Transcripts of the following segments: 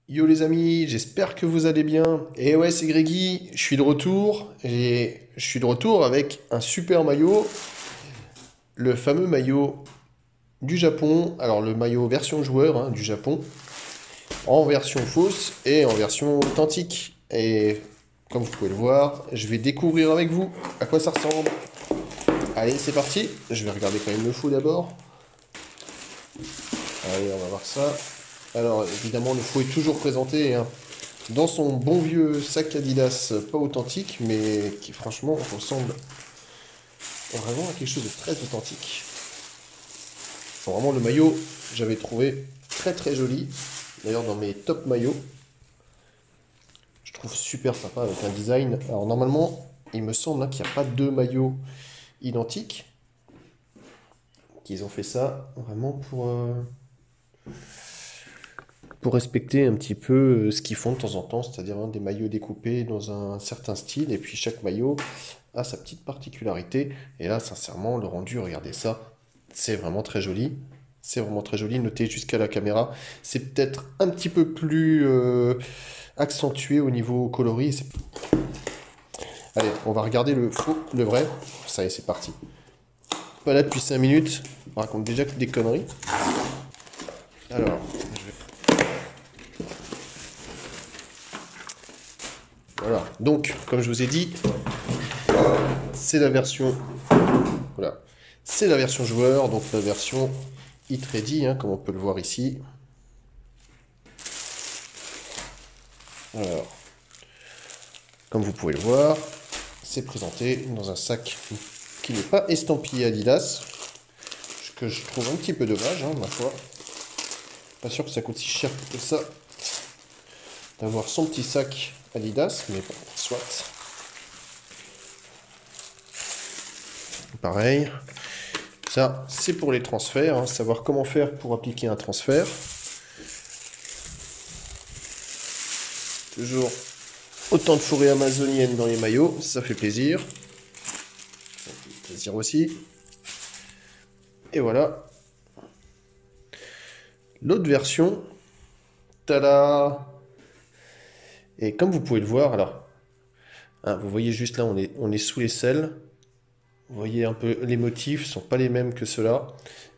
Yo les amis, j'espère que vous allez bien. Et ouais, c'est Grégy, je suis de retour. Et je suis de retour avec un super maillot, le fameux maillot du Japon. Alors le maillot version joueur du Japon, en version fausse et en version authentique. Et comme vous pouvez le voir, je vais découvrir avec vous à quoi ça ressemble. Allez, c'est parti. Je vais regarder quand même le faux d'abord. Allez, on va voir ça. Alors évidemment, le faux est toujours présenté dans son bon vieux sac Adidas, pas authentique, mais qui franchement ressemble vraiment à quelque chose de très authentique. Bon, vraiment le maillot, j'avais trouvé très très joli. D'ailleurs dans mes top maillots, je trouve super sympa avec un design. Alors normalement, il me semble qu'il n'y a pas deux maillots identiques. Qu'ils ont fait ça vraiment pour respecter un petit peu ce qu'ils font de temps en temps, c'est-à-dire des maillots découpés dans un certain style, et puis chaque maillot a sa petite particularité. Et là, sincèrement, le rendu, regardez ça, c'est vraiment très joli. C'est vraiment très joli, notez jusqu'à la caméra. C'est peut-être un petit peu plus accentué au niveau coloris. Allez, on va regarder le faux, le vrai. Ça y est, c'est parti. Pas là depuis 5 minutes, on raconte déjà que des conneries. Alors, voilà. Donc, comme je vous ai dit, c'est la version, voilà, c'est la version joueur, donc la version Hit Ready, comme on peut le voir ici. Alors, comme vous pouvez le voir, c'est présenté dans un sac qui n'est pas estampillé Adidas, ce que je trouve un petit peu dommage, ma foi. Pas sûr que ça coûte si cher que ça d'avoir son petit sac Adidas, mais bon, soit. Pareil. Ça, c'est pour les transferts, savoir comment faire pour appliquer un transfert. Toujours autant de forêt amazonienne dans les maillots, ça fait plaisir. Ça fait plaisir aussi. Et voilà. L'autre version, tada! Et comme vous pouvez le voir, alors, vous voyez juste là, on est sous les selles. Vous voyez un peu, les motifs sont pas les mêmes que ceux-là.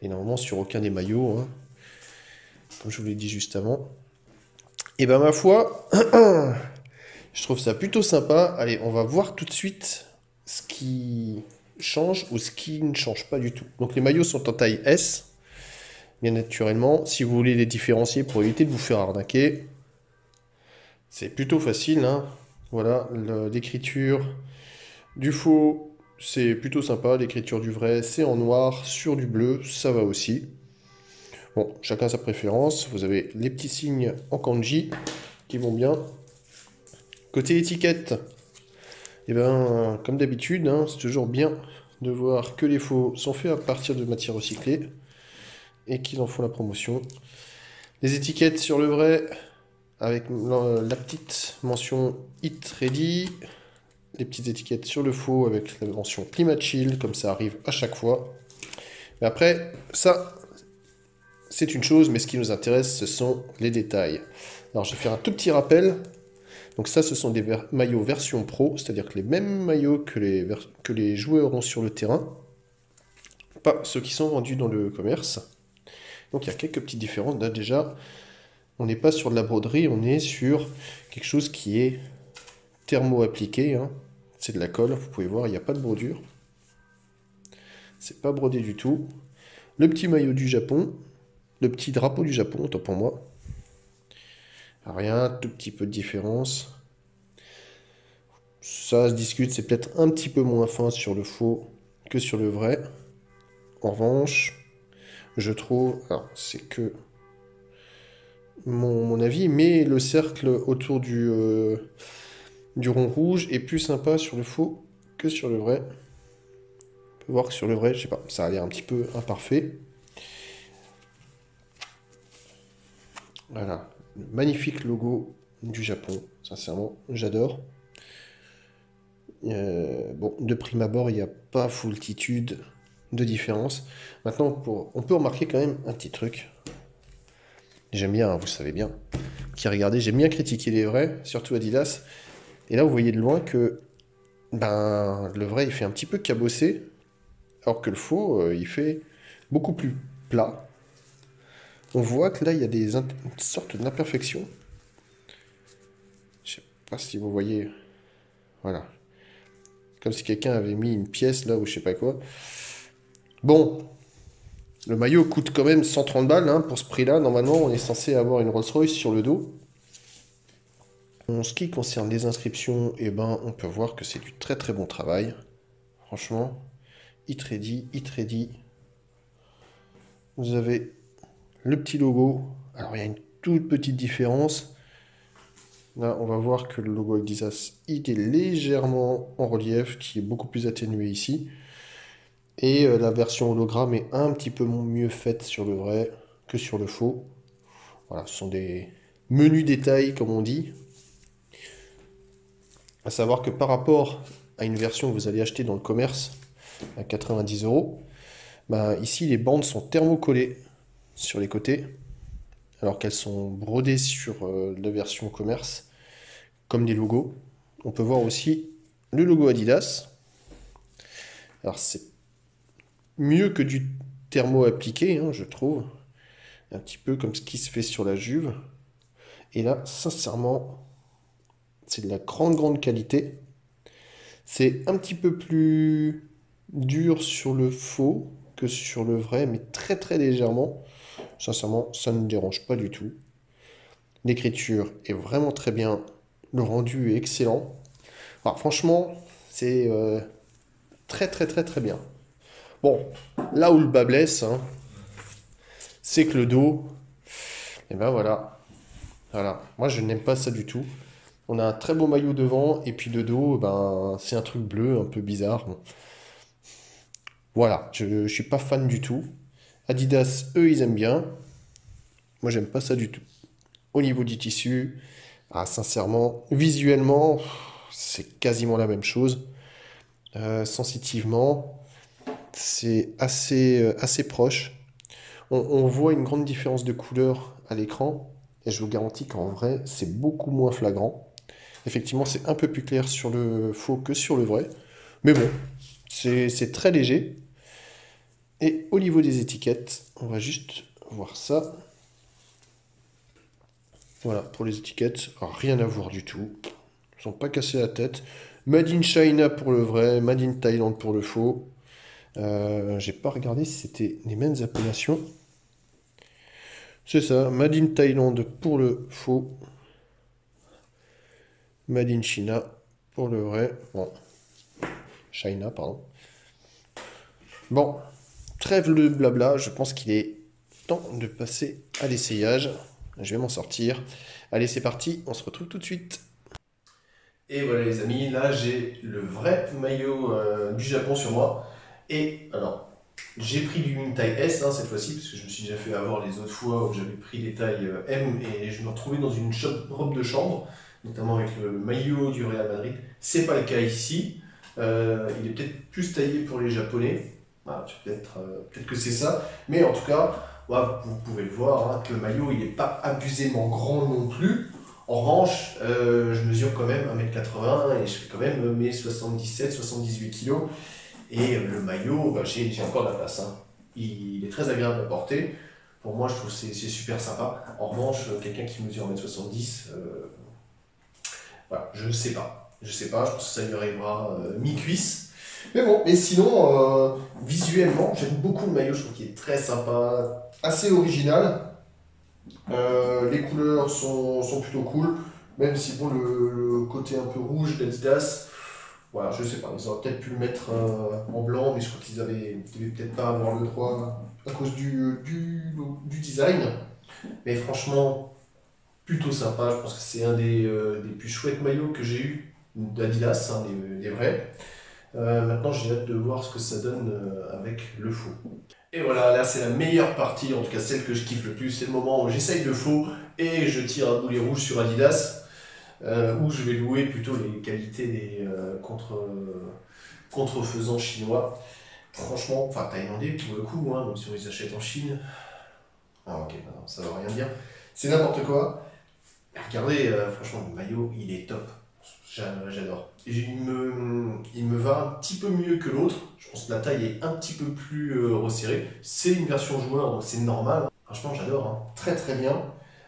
Et normalement sur aucun des maillots, comme je vous l'ai dit juste avant. Et ben ma foi, je trouve ça plutôt sympa. Allez, on va voir tout de suite ce qui change ou ce qui ne change pas du tout. Donc les maillots sont en taille S, bien naturellement. Si vous voulez les différencier pour éviter de vous faire arnaquer, c'est plutôt facile. Voilà, l'écriture du faux, c'est plutôt sympa. L'écriture du vrai, c'est en noir sur du bleu, ça va aussi. Bon, chacun sa préférence. Vous avez les petits signes en kanji qui vont bien. Côté étiquette, et ben, comme d'habitude, c'est toujours bien de voir que les faux sont faits à partir de matières recyclées et qu'ils en font la promotion. Les étiquettes sur le vrai, avec la petite mention Hit Ready. Les petites étiquettes sur le faux avec la mention Climat Chill, comme ça arrive à chaque fois. Mais après, ça, c'est une chose, mais ce qui nous intéresse, ce sont les détails. Alors, je vais faire un tout petit rappel. Donc ça, ce sont des maillots version pro, c'est-à-dire que les mêmes maillots que les joueurs ont sur le terrain, pas ceux qui sont vendus dans le commerce. Donc il y a quelques petites différences. Là, déjà, on n'est pas sur de la broderie, on est sur quelque chose qui est thermo-appliqué. C'est de la colle, vous pouvez voir, il n'y a pas de brodure. C'est pas brodé du tout. Le petit maillot du Japon, le petit drapeau du Japon, autant pour moi. Rien, tout petit peu de différence. Ça se discute, c'est peut-être un petit peu moins fin sur le faux que sur le vrai. En revanche, je trouve, alors c'est que mon avis, mais le cercle autour du rond rouge est plus sympa sur le faux que sur le vrai. On peut voir que sur le vrai, je sais pas, ça a l'air un petit peu imparfait. Voilà, le magnifique logo du Japon, sincèrement, j'adore. Bon, de prime abord, il n'y a pas foultitude de différence. Maintenant, on peut remarquer quand même un petit truc. J'aime bien, vous le savez bien, regardé. J'aime bien critiquer les vrais, surtout Adidas. Et là, vous voyez de loin que ben, le vrai, il fait un petit peu cabossé, alors que le faux, il fait beaucoup plus plat. On voit que là, il y a une sorte d'imperfection. Je sais pas si vous voyez. Voilà. Comme si quelqu'un avait mis une pièce là ou je sais pas quoi. Bon, le maillot coûte quand même 130 balles hein, pour ce prix-là. Normalement, on est censé avoir une Rolls-Royce sur le dos. En ce qui concerne les inscriptions, eh ben, on peut voir que c'est du très très bon travail. Franchement, Hit Ready, Hit Ready. Vous avez le petit logo. Alors, il y a une toute petite différence. Là, on va voir que le logo Adidas, il est légèrement en relief, qui est beaucoup plus atténué ici. Et la version hologramme est un petit peu mieux faite sur le vrai que sur le faux. Voilà, ce sont des menus détails, comme on dit. À savoir que par rapport à une version que vous allez acheter dans le commerce à 90 €, bah, ici les bandes sont thermocollées sur les côtés, alors qu'elles sont brodées sur la version commerce, comme des logos. On peut voir aussi le logo Adidas. Alors c'est mieux que du thermo appliqué, hein, je trouve. Un petit peu comme ce qui se fait sur la Juve. Et là, sincèrement, c'est de la grande qualité. C'est un petit peu plus dur sur le faux que sur le vrai, mais très légèrement. Sincèrement, ça ne me dérange pas du tout. L'écriture est vraiment très bien. Le rendu est excellent. Alors, franchement, c'est très bien. Bon, là où le bas blesse, hein, c'est que le dos, et ben voilà. Voilà, moi je n'aime pas ça du tout. On a un très beau maillot devant, et puis de dos, ben, c'est un truc bleu un peu bizarre. Bon. Voilà, je ne suis pas fan du tout. Adidas, eux, ils aiment bien. Moi, j'aime pas ça du tout. Au niveau du tissu, ah, sincèrement, visuellement, c'est quasiment la même chose. Sensitivement, c'est assez proche. On voit une grande différence de couleur à l'écran, et je vous garantis qu'en vrai, c'est beaucoup moins flagrant. Effectivement, c'est un peu plus clair sur le faux que sur le vrai. Mais bon, c'est très léger. Et au niveau des étiquettes, on va juste voir ça. Voilà, pour les étiquettes, rien à voir du tout. Ils ne sont pas cassés la tête. Made in China pour le vrai, Made in Thailand pour le faux. J'ai pas regardé si c'était les mêmes appellations. C'est ça, Made in Thailand pour le faux. Made in China pour le vrai. Bon, China, pardon. Bon, trêve le blabla, je pense qu'il est temps de passer à l'essayage. Je vais m'en sortir. Allez, c'est parti, on se retrouve tout de suite. Et voilà les amis, là j'ai le vrai maillot du Japon sur moi. Et alors, j'ai pris une taille S hein, cette fois-ci, parce que je me suis déjà fait avoir les autres fois où j'avais pris des tailles M et je me retrouvais dans une robe de chambre, notamment avec le maillot du Real Madrid. C'est pas le cas ici. Il est peut-être plus taillé pour les Japonais. Voilà, peut-être que c'est ça. Mais en tout cas, voilà, vous pouvez le voir, hein, que le maillot il n'est pas abusément grand non plus. En revanche, je mesure quand même 1m80 et je fais quand même mes 77-78 kg. Et le maillot, bah, j'ai encore de la place. Hein. Il est très agréable à porter. Pour moi, je trouve que c'est super sympa. En revanche, quelqu'un qui mesure 1m70, voilà, je ne sais pas. Je sais pas, je pense que ça lui arrivera mi-cuisse. Mais bon, et sinon, visuellement, j'aime beaucoup le maillot. Je trouve qu'il est très sympa, assez original. Les couleurs sont plutôt cool, même si bon, le côté un peu rouge d'Adidas, voilà, je sais pas, ils auraient peut-être pu le mettre en blanc, mais je crois qu'ils devaient peut-être pas avoir le droit à cause du design. Mais franchement, plutôt sympa, je pense que c'est un des plus chouettes maillots que j'ai eu d'Adidas, hein, des vrais. Maintenant, j'ai hâte de voir ce que ça donne avec le faux. Et voilà, là c'est la meilleure partie, en tout cas celle que je kiffe le plus, c'est le moment où j'essaye le faux et je tire à boulet rouge sur Adidas, où je vais louer plutôt les qualités des contrefaisants chinois. Franchement, enfin thaïlandais pour le coup, hein, même si on les achète en Chine. Ah ok, non, ça veut rien dire. C'est n'importe quoi. Regardez, franchement, le maillot, il est top. J'adore. Il me va un petit peu mieux que l'autre. Je pense que la taille est un petit peu plus resserrée. C'est une version joueur, donc c'est normal. Franchement, j'adore. Hein. Très très bien.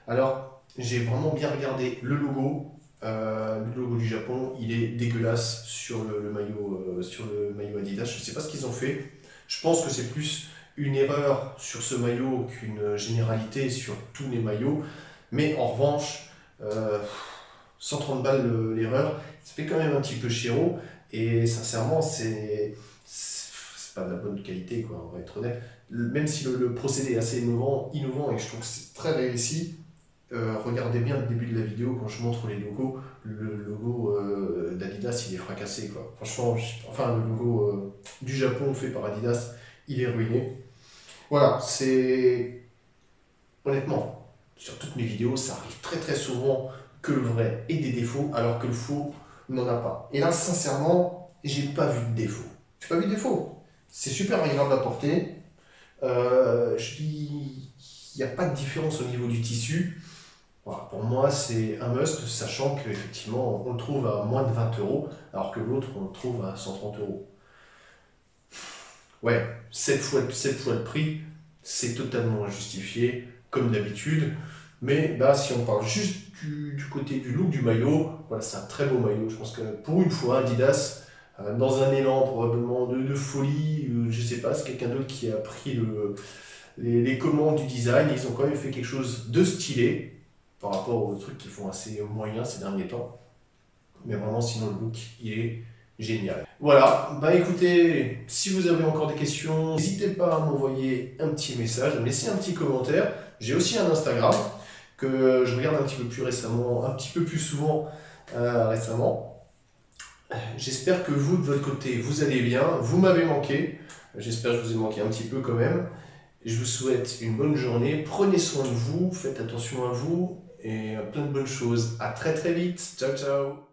Alors, j'ai vraiment bien regardé le logo. Le logo du Japon, il est dégueulasse sur sur le maillot Adidas. Je ne sais pas ce qu'ils ont fait. Je pense que c'est plus une erreur sur ce maillot qu'une généralité sur tous les maillots. Mais en revanche, 130 balles l'erreur, ça fait quand même un petit peu chéro. Et sincèrement, c'est pas de la bonne qualité, quoi, on va être honnête. Même si le procédé est assez innovant et je trouve que c'est très réussi, regardez bien le début de la vidéo quand je montre les logos. Le logo d'Adidas, il est fracassé, quoi. Franchement, enfin, le logo du Japon fait par Adidas, il est ruiné. Voilà, c'est honnêtement, sur toutes mes vidéos, ça arrive très très souvent que le vrai ait des défauts alors que le faux n'en a pas. Et là, sincèrement, j'ai pas vu de défaut. J'ai pas vu de défaut. C'est super agréable à porter. Je dis, il n'y a pas de différence au niveau du tissu. Voilà, pour moi, c'est un must, sachant qu'effectivement, on le trouve à moins de 20 euros, alors que l'autre, on le trouve à 130 euros. Ouais, 7 fois le prix, c'est totalement injustifié, comme d'habitude. Mais bah, si on parle juste du côté du look du maillot, voilà, c'est un très beau maillot. Je pense que pour une fois, Adidas, dans un élan probablement de folie, je sais pas, c'est quelqu'un d'autre qui a pris les commandes du design. Ils ont quand même fait quelque chose de stylé par rapport aux trucs qui font assez moyen ces derniers temps. Mais vraiment, sinon, le look, il est génial. Voilà, bah écoutez, si vous avez encore des questions, n'hésitez pas à m'envoyer un petit message, à me laisser un petit commentaire. J'ai aussi un Instagram que je regarde un petit peu plus récemment, un petit peu plus souvent récemment. J'espère que vous, de votre côté, vous allez bien. Vous m'avez manqué. J'espère que je vous ai manqué un petit peu quand même. Je vous souhaite une bonne journée. Prenez soin de vous, faites attention à vous et plein de bonnes choses. À très très vite. Ciao, ciao.